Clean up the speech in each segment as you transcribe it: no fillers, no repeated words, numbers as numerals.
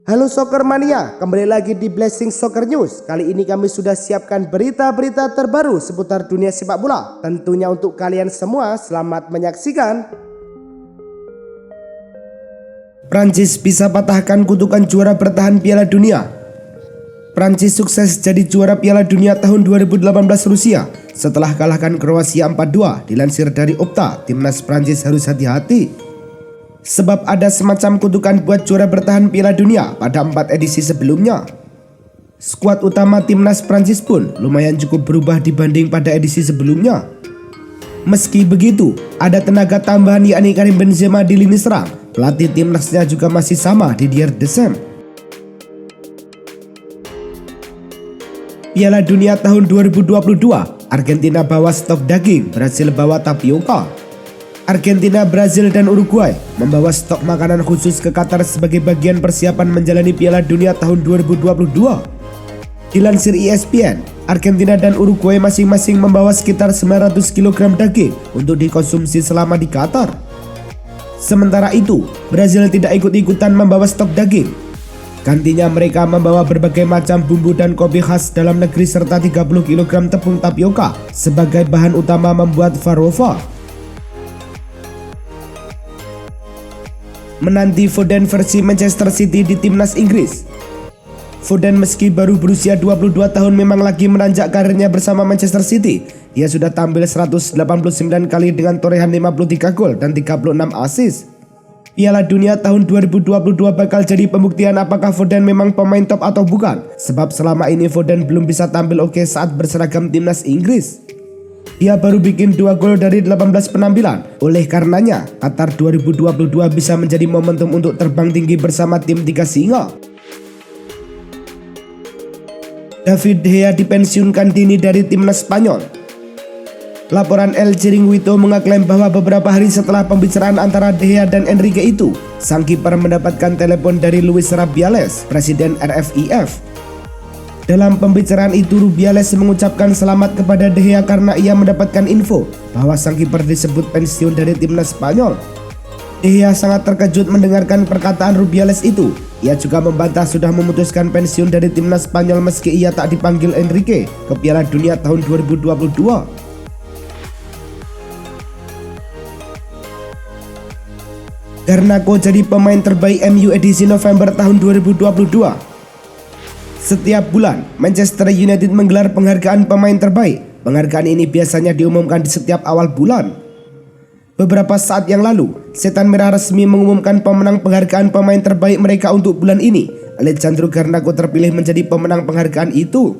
Halo Soccer Mania, kembali lagi di Blessing Soccer News. Kali ini kami sudah siapkan berita-berita terbaru seputar dunia sepak bola. Tentunya untuk kalian semua, selamat menyaksikan. Prancis bisa patahkan kutukan juara bertahan Piala Dunia. Prancis sukses jadi juara Piala Dunia tahun 2018 Rusia setelah kalahkan Kroasia 4-2. Dilansir dari Opta, timnas Prancis harus hati-hati sebab ada semacam kutukan buat juara bertahan Piala Dunia pada 4 edisi sebelumnya. Skuad utama timnas Prancis pun lumayan cukup berubah dibanding pada edisi sebelumnya. Meski begitu, ada tenaga tambahan yakni Karim Benzema di lini serang. Pelatih timnasnya juga masih sama, Didier Deschamps. Piala Dunia tahun 2022, Argentina bawa stok daging, Brasil bawa tapioka. Argentina, Brazil, dan Uruguay membawa stok makanan khusus ke Qatar sebagai bagian persiapan menjalani Piala Dunia tahun 2022. Dilansir ESPN, Argentina dan Uruguay masing-masing membawa sekitar 900 kg daging untuk dikonsumsi selama di Qatar. Sementara itu, Brazil tidak ikut-ikutan membawa stok daging. Gantinya mereka membawa berbagai macam bumbu dan kopi khas dalam negeri serta 30 kg tepung tapioka sebagai bahan utama membuat farova. Menanti Foden versi Manchester City di timnas Inggris. Foden meski baru berusia 22 tahun memang lagi menanjak karirnya bersama Manchester City. Dia sudah tampil 189 kali dengan torehan 53 gol dan 36 assist. Piala Dunia tahun 2022 bakal jadi pembuktian apakah Foden memang pemain top atau bukan. Sebab selama ini Foden belum bisa tampil oke saat berseragam timnas Inggris. Dia baru bikin 2 gol dari 18 penampilan. Oleh karenanya, Qatar 2022 bisa menjadi momentum untuk terbang tinggi bersama tim tiga singa. David De Gea dipensiunkan dini dari timnas Spanyol. Laporan El Chiringuito mengaklaim bahwa beberapa hari setelah pembicaraan antara De Gea dan Enrique itu, sang kiper mendapatkan telepon dari Luis Rubiales, presiden RFIF. Dalam pembicaraan itu, Rubiales mengucapkan selamat kepada De Gea karena ia mendapatkan info bahwa sang kiper disebut pensiun dari timnas Spanyol. De Gea sangat terkejut mendengarkan perkataan Rubiales itu. Ia juga membantah sudah memutuskan pensiun dari timnas Spanyol meski ia tak dipanggil Enrique ke Piala Dunia tahun 2022. Garnacho jadi pemain terbaik MU edisi November tahun 2022. Setiap bulan, Manchester United menggelar penghargaan pemain terbaik. Penghargaan ini biasanya diumumkan di setiap awal bulan. Beberapa saat yang lalu, Setan Merah resmi mengumumkan pemenang penghargaan pemain terbaik mereka untuk bulan ini. Alejandro Garnacho terpilih menjadi pemenang penghargaan itu.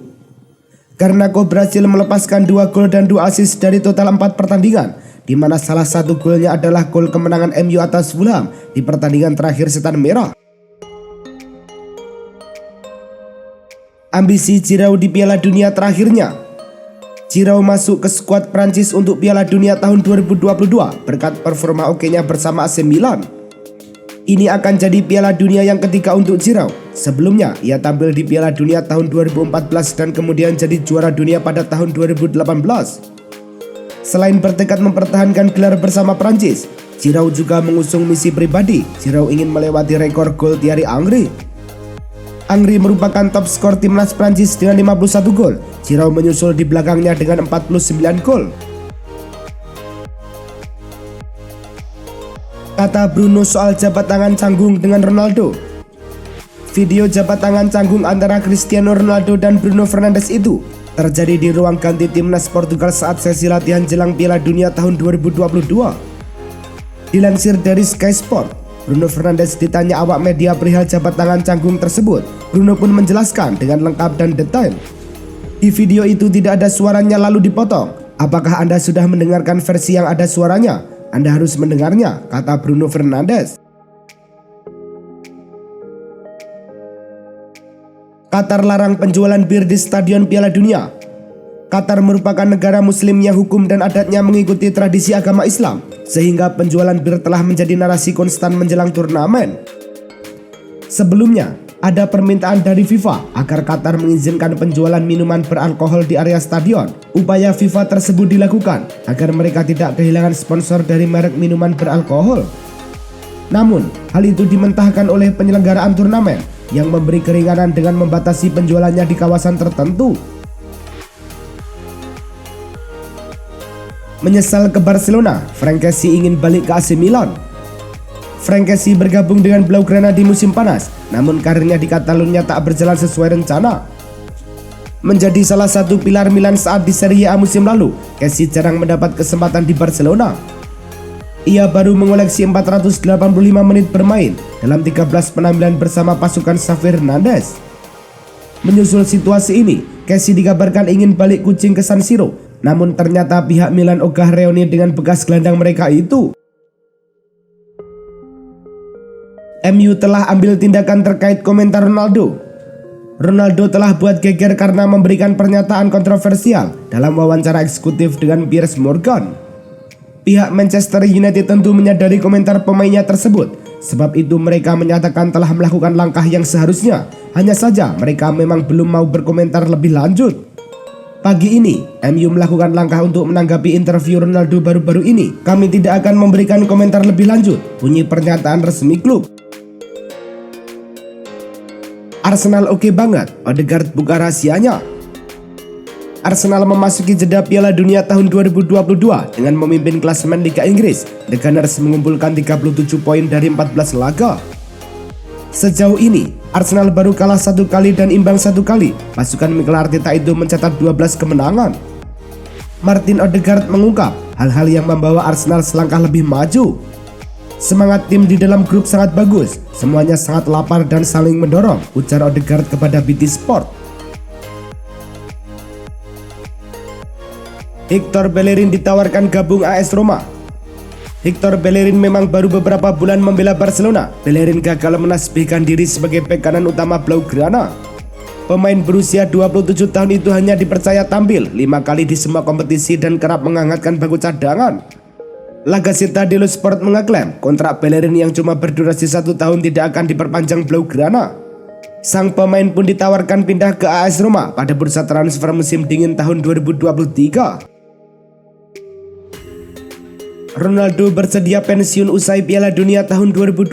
Garnacho berhasil melepaskan 2 gol dan 2 assist dari total 4 pertandingan, di mana salah satu golnya adalah gol kemenangan MU atas Fulham di pertandingan terakhir Setan Merah. Ambisi Giroud di Piala Dunia terakhirnya. Giroud masuk ke skuad Prancis untuk Piala Dunia tahun 2022 berkat performa okenya bersama AC Milan. Ini akan jadi Piala Dunia yang ketiga untuk Giroud. Sebelumnya, ia tampil di Piala Dunia tahun 2014 dan kemudian jadi juara dunia pada tahun 2018. Selain bertekad mempertahankan gelar bersama Prancis, Giroud juga mengusung misi pribadi. Giroud ingin melewati rekor gol Thierry Henry. Henry merupakan top skor timnas Prancis dengan 51 gol. Giroud menyusul di belakangnya dengan 49 gol. Kata Bruno soal jabat tangan canggung dengan Ronaldo. Video jabat tangan canggung antara Cristiano Ronaldo dan Bruno Fernandes itu terjadi di ruang ganti timnas Portugal saat sesi latihan jelang Piala Dunia tahun 2022. Dilansir dari Sky Sport, Bruno Fernandes ditanya awak media perihal jabat tangan canggung tersebut. Bruno pun menjelaskan dengan lengkap dan detail. Di video itu tidak ada suaranya lalu dipotong. Apakah Anda sudah mendengarkan versi yang ada suaranya? Anda harus mendengarnya, kata Bruno Fernandes. Qatar larang penjualan bir di Stadion Piala Dunia. Qatar merupakan negara muslim yang hukum dan adatnya mengikuti tradisi agama Islam, sehingga penjualan bir telah menjadi narasi konstan menjelang turnamen. Sebelumnya, ada permintaan dari FIFA agar Qatar mengizinkan penjualan minuman beralkohol di area stadion. Upaya FIFA tersebut dilakukan agar mereka tidak kehilangan sponsor dari merek minuman beralkohol. Namun, hal itu dimentahkan oleh penyelenggaraan turnamen yang memberi keringanan dengan membatasi penjualannya di kawasan tertentu. Menyesal ke Barcelona, Franck Kessié ingin balik ke AC Milan. Franck Kessié bergabung dengan Blaugrana di musim panas, namun karirnya di Catalunya tak berjalan sesuai rencana. Menjadi salah satu pilar Milan saat di Serie A musim lalu, Kessié jarang mendapat kesempatan di Barcelona. Ia baru mengoleksi 485 menit bermain dalam 13 penampilan bersama pasukan Xavi Hernandez. Menyusul situasi ini, Kessié dikabarkan ingin balik kucing ke San Siro, namun ternyata pihak Milan ogah reuni dengan bekas gelandang mereka itu. MU telah ambil tindakan terkait komentar Ronaldo. Ronaldo telah buat geger karena memberikan pernyataan kontroversial dalam wawancara eksekutif dengan Piers Morgan. Pihak Manchester United tentu menyadari komentar pemainnya tersebut, sebab itu mereka menyatakan telah melakukan langkah yang seharusnya. Hanya saja mereka memang belum mau berkomentar lebih lanjut. Pagi ini, MU melakukan langkah untuk menanggapi interview Ronaldo baru-baru ini. Kami tidak akan memberikan komentar lebih lanjut, bunyi pernyataan resmi klub. Arsenal oke banget, Odegaard buka rahasianya. Arsenal memasuki jeda Piala Dunia tahun 2022 dengan memimpin klasemen Liga Inggris. The Gunners mengumpulkan 37 poin dari 14 laga. Sejauh ini, Arsenal baru kalah 1 kali dan imbang 1 kali. Pasukan Mikel Arteta itu mencatat 12 kemenangan. Martin Odegaard mengungkap hal-hal yang membawa Arsenal selangkah lebih maju. Semangat tim di dalam grup sangat bagus, semuanya sangat lapar dan saling mendorong, ujar Odegaard kepada BT Sport. Hector Bellerin ditawarkan gabung AS Roma. Hector Bellerin memang baru beberapa bulan membela Barcelona. Bellerin gagal menasbihkan diri sebagai bek kanan utama Blaugrana. Pemain berusia 27 tahun itu hanya dipercaya tampil 5 kali di semua kompetisi dan kerap menghangatkan bangku cadangan. La Gazzetta dello Sport mengaklaim kontrak Bellerin yang cuma berdurasi 1 tahun tidak akan diperpanjang Blaugrana. Sang pemain pun ditawarkan pindah ke AS Roma pada bursa transfer musim dingin tahun 2023. Ronaldo bersedia pensiun usai Piala Dunia tahun 2022.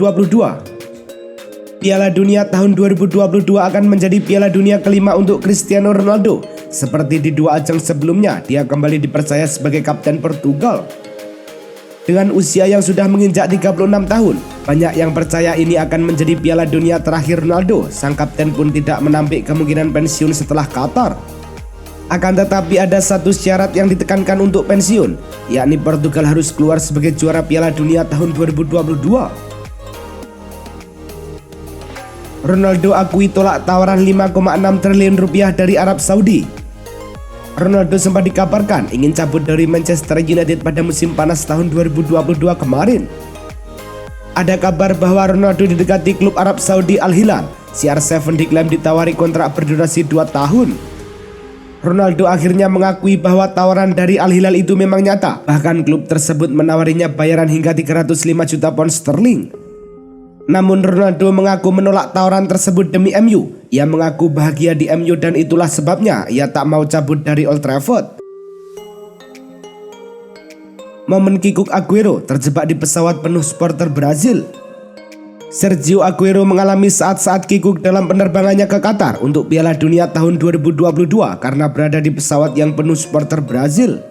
Piala Dunia tahun 2022 akan menjadi Piala Dunia kelima untuk Cristiano Ronaldo. Seperti di 2 ajang sebelumnya, dia kembali dipercaya sebagai kapten Portugal. Dengan usia yang sudah menginjak 36 tahun, banyak yang percaya ini akan menjadi Piala Dunia terakhir Ronaldo. Sang kapten pun tidak menampik kemungkinan pensiun setelah Qatar. Akan tetapi ada satu syarat yang ditekankan untuk pensiun, yakni Portugal harus keluar sebagai juara Piala Dunia tahun 2022. Ronaldo akui tolak tawaran 5,6 triliun rupiah dari Arab Saudi. Ronaldo sempat dikabarkan ingin cabut dari Manchester United pada musim panas tahun 2022 kemarin. Ada kabar bahwa Ronaldo didekati klub Arab Saudi Al Hilal. CR7 diklaim ditawari kontrak berdurasi 2 tahun. Ronaldo akhirnya mengakui bahwa tawaran dari Al Hilal itu memang nyata. Bahkan klub tersebut menawarinya bayaran hingga 305 juta pound sterling. Namun Ronaldo mengaku menolak tawaran tersebut demi MU. Ia mengaku bahagia di MU dan itulah sebabnya ia tak mau cabut dari Old Trafford. Momen kikuk Aguero terjebak di pesawat penuh supporter Brazil. Sergio Aguero mengalami saat-saat kikuk dalam penerbangannya ke Qatar untuk Piala Dunia tahun 2022 karena berada di pesawat yang penuh supporter Brazil.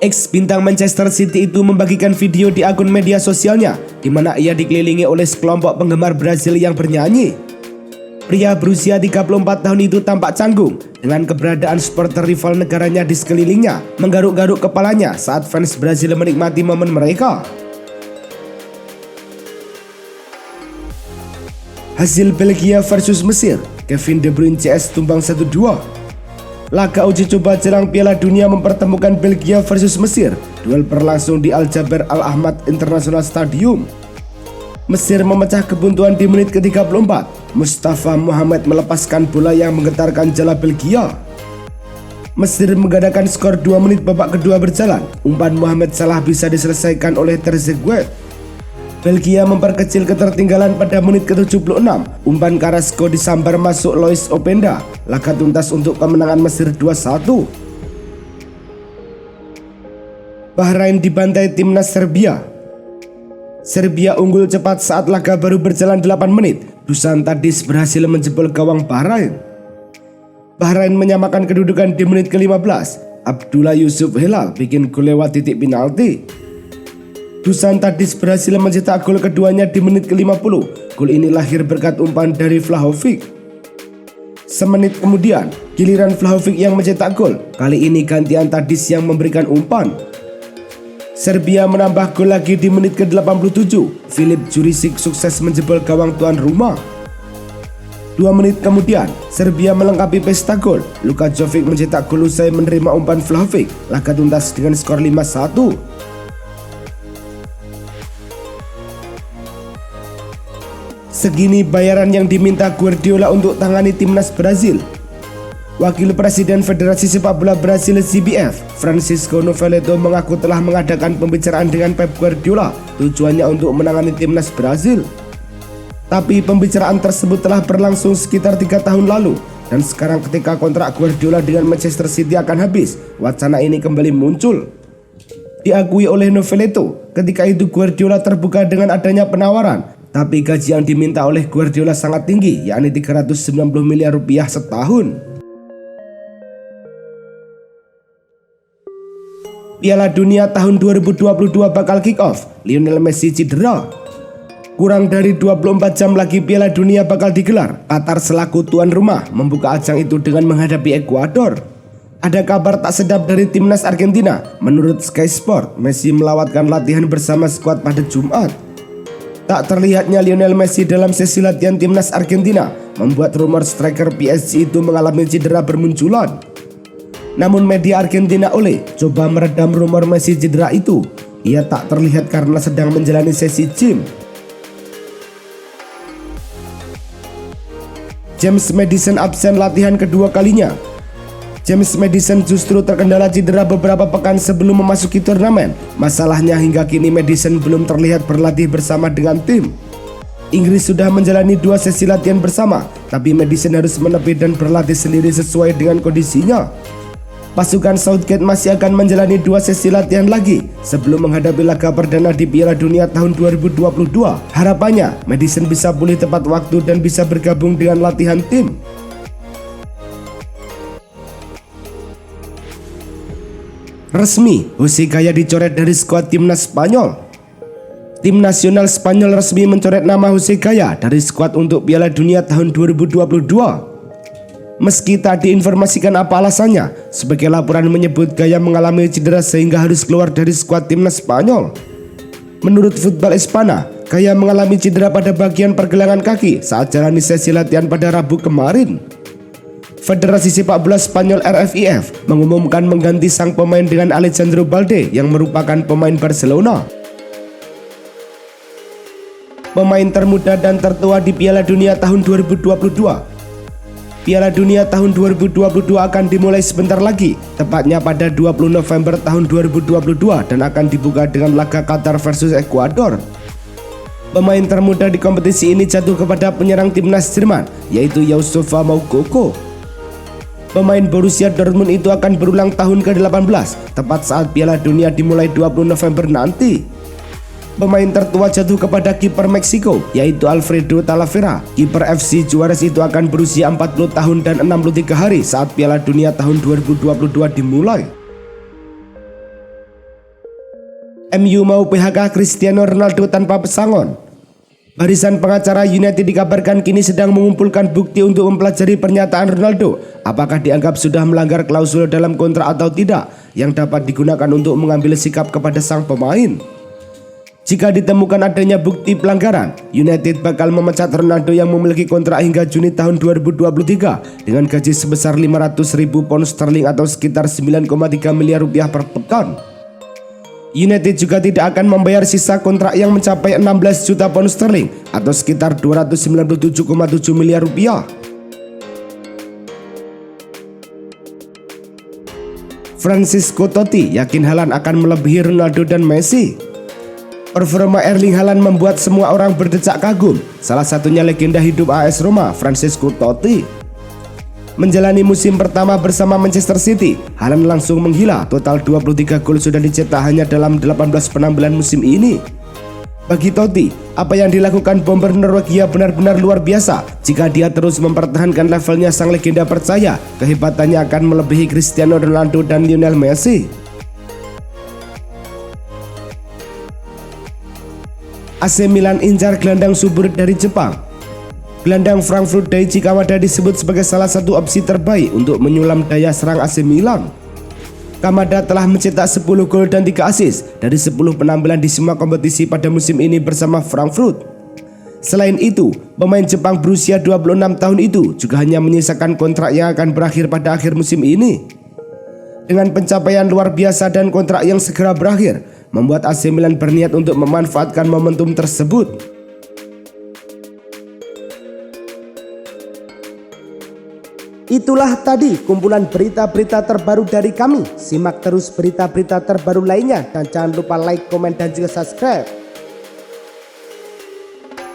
Ex bintang Manchester City itu membagikan video di akun media sosialnya di mana ia dikelilingi oleh sekelompok penggemar Brazil yang bernyanyi. Pria berusia 34 tahun itu tampak canggung dengan keberadaan supporter rival negaranya di sekelilingnya, menggaruk-garuk kepalanya saat fans Brazil menikmati momen mereka. Hasil Belgia versus Mesir, Kevin De Bruyne CS tumbang 1-2. Laga uji coba jelang Piala Dunia mempertemukan Belgia versus Mesir. Duel berlangsung di Al Jaber Al Ahmad International Stadium. Mesir memecah kebuntuan di menit ke-34. Mustafa Mohamed melepaskan bola yang menggetarkan jala Belgia. Mesir menggadaikan skor 2 menit babak kedua berjalan. Umpan Mohamed Salah bisa diselesaikan oleh Trezeguet. Belgia memperkecil ketertinggalan pada menit ke-76. Umpan Carrasco disambar masuk Lois Openda. Laga tuntas untuk kemenangan Mesir 2-1. Bahrain dibantai timnas Serbia. Serbia unggul cepat saat laga baru berjalan 8 menit. Dusan Tadic berhasil menjebol gawang Bahrain. Bahrain menyamakan kedudukan di menit ke-15. Abdullah Yusuf Helal bikin gol lewat titik penalti. Dusan Tadic berhasil mencetak gol keduanya di menit ke-50. Gol ini lahir berkat umpan dari Vlahovic. Semenit kemudian, giliran Vlahovic yang mencetak gol. Kali ini gantian Tadic yang memberikan umpan. Serbia menambah gol lagi di menit ke-87. Filip Jurisic sukses menjebol gawang tuan rumah. 2 menit kemudian, Serbia melengkapi pesta gol. Luka Jovic mencetak gol usai menerima umpan Vlahovic. Laga tuntas dengan skor 5-1. Segini bayaran yang diminta Guardiola untuk tangani timnas Brazil. Wakil Presiden Federasi Sepak Bola Brazil CBF, Francisco Noveleto mengaku telah mengadakan pembicaraan dengan Pep Guardiola, tujuannya untuk menangani timnas Brazil. Tapi pembicaraan tersebut telah berlangsung sekitar 3 tahun lalu, dan sekarang ketika kontrak Guardiola dengan Manchester City akan habis, wacana ini kembali muncul. Diakui oleh Noveleto, ketika itu Guardiola terbuka dengan adanya penawaran, tapi gaji yang diminta oleh Guardiola sangat tinggi, yakni 390 miliar rupiah setahun. Piala Dunia tahun 2022 bakal kick off. Lionel Messi cedera. Kurang dari 24 jam lagi Piala Dunia bakal digelar. Qatar selaku tuan rumah membuka ajang itu dengan menghadapi Ekuador. Ada kabar tak sedap dari timnas Argentina. Menurut Sky Sport, Messi melawatkan latihan bersama skuad pada Jumat. Tak terlihatnya Lionel Messi dalam sesi latihan timnas Argentina membuat rumor striker PSG itu mengalami cedera bermunculan. Namun media Argentina Ole coba meredam rumor Messi cedera itu. Ia tak terlihat karena sedang menjalani sesi gym. James Maddison absen latihan kedua kalinya. James Maddison justru terkendala cedera beberapa pekan sebelum memasuki turnamen. Masalahnya hingga kini Maddison belum terlihat berlatih bersama dengan tim. Inggris sudah menjalani 2 sesi latihan bersama, tapi Maddison harus menepi dan berlatih sendiri sesuai dengan kondisinya. Pasukan Southgate masih akan menjalani 2 sesi latihan lagi sebelum menghadapi laga perdana di Piala Dunia tahun 2022. Harapannya Maddison bisa pulih tepat waktu dan bisa bergabung dengan latihan tim. Resmi, Jose Gaya dicoret dari skuad timnas Spanyol. Tim nasional Spanyol resmi mencoret nama Jose Gaya dari skuad untuk Piala Dunia tahun 2022. Meski tak diinformasikan apa alasannya, sebagai laporan menyebut Gaya mengalami cedera sehingga harus keluar dari skuad timnas Spanyol. Menurut Football Espana, Gaya mengalami cedera pada bagian pergelangan kaki saat jalani sesi latihan pada Rabu kemarin. Federasi Sepak Bola Spanyol RFIF mengumumkan mengganti sang pemain dengan Alejandro Balde yang merupakan pemain Barcelona. Pemain termuda dan tertua di Piala Dunia tahun 2022. Piala Dunia tahun 2022 akan dimulai sebentar lagi, tepatnya pada 20 November tahun 2022 dan akan dibuka dengan laga Qatar versus Ekuador. Pemain termuda di kompetisi ini jatuh kepada penyerang timnas Jerman, yaitu Youssoufa Moukoko. Pemain Borussia Dortmund itu akan berulang tahun ke-18, tepat saat Piala Dunia dimulai 20 November nanti. Pemain tertua jatuh kepada kiper Meksiko, yaitu Alfredo Talavera. Kiper FC Juarez itu akan berusia 40 tahun dan 63 hari saat Piala Dunia tahun 2022 dimulai. MU mau PHK Cristiano Ronaldo tanpa pesangon. Barisan pengacara United dikabarkan kini sedang mengumpulkan bukti untuk mempelajari pernyataan Ronaldo. Apakah dianggap sudah melanggar klausul dalam kontrak atau tidak yang dapat digunakan untuk mengambil sikap kepada sang pemain. Jika ditemukan adanya bukti pelanggaran, United bakal memecat Ronaldo yang memiliki kontrak hingga Juni tahun 2023 dengan gaji sebesar 500.000 pound sterling atau sekitar 9,3 miliar rupiah per pekan. United juga tidak akan membayar sisa kontrak yang mencapai 16 juta pound sterling atau sekitar 297,7 miliar rupiah. Francisco Totti yakin Haaland akan melebihi Ronaldo dan Messi. Performa Erling Haaland membuat semua orang berdecak kagum, salah satunya legenda hidup AS Roma, Francisco Totti. Menjalani musim pertama bersama Manchester City, Haaland langsung menggila. Total 23 gol sudah dicetak hanya dalam 18 penampilan musim ini. Bagi Totti, apa yang dilakukan bomber Norwegia benar-benar luar biasa. Jika dia terus mempertahankan levelnya, sang legenda percaya kehebatannya akan melebihi Cristiano Ronaldo dan Lionel Messi. AC Milan incar gelandang subur dari Jepang. Gelandang Frankfurt Daichi Kamada disebut sebagai salah satu opsi terbaik untuk menyulam daya serang AC Milan. Kamada telah mencetak 10 gol dan 3 assist dari 10 penampilan di semua kompetisi pada musim ini bersama Frankfurt. Selain itu, pemain Jepang berusia 26 tahun itu juga hanya menyisakan kontrak yang akan berakhir pada akhir musim ini. Dengan pencapaian luar biasa dan kontrak yang segera berakhir, membuat AC Milan berniat untuk memanfaatkan momentum tersebut. Itulah tadi kumpulan berita-berita terbaru dari kami. Simak terus berita-berita terbaru lainnya dan jangan lupa like, komen, dan juga subscribe.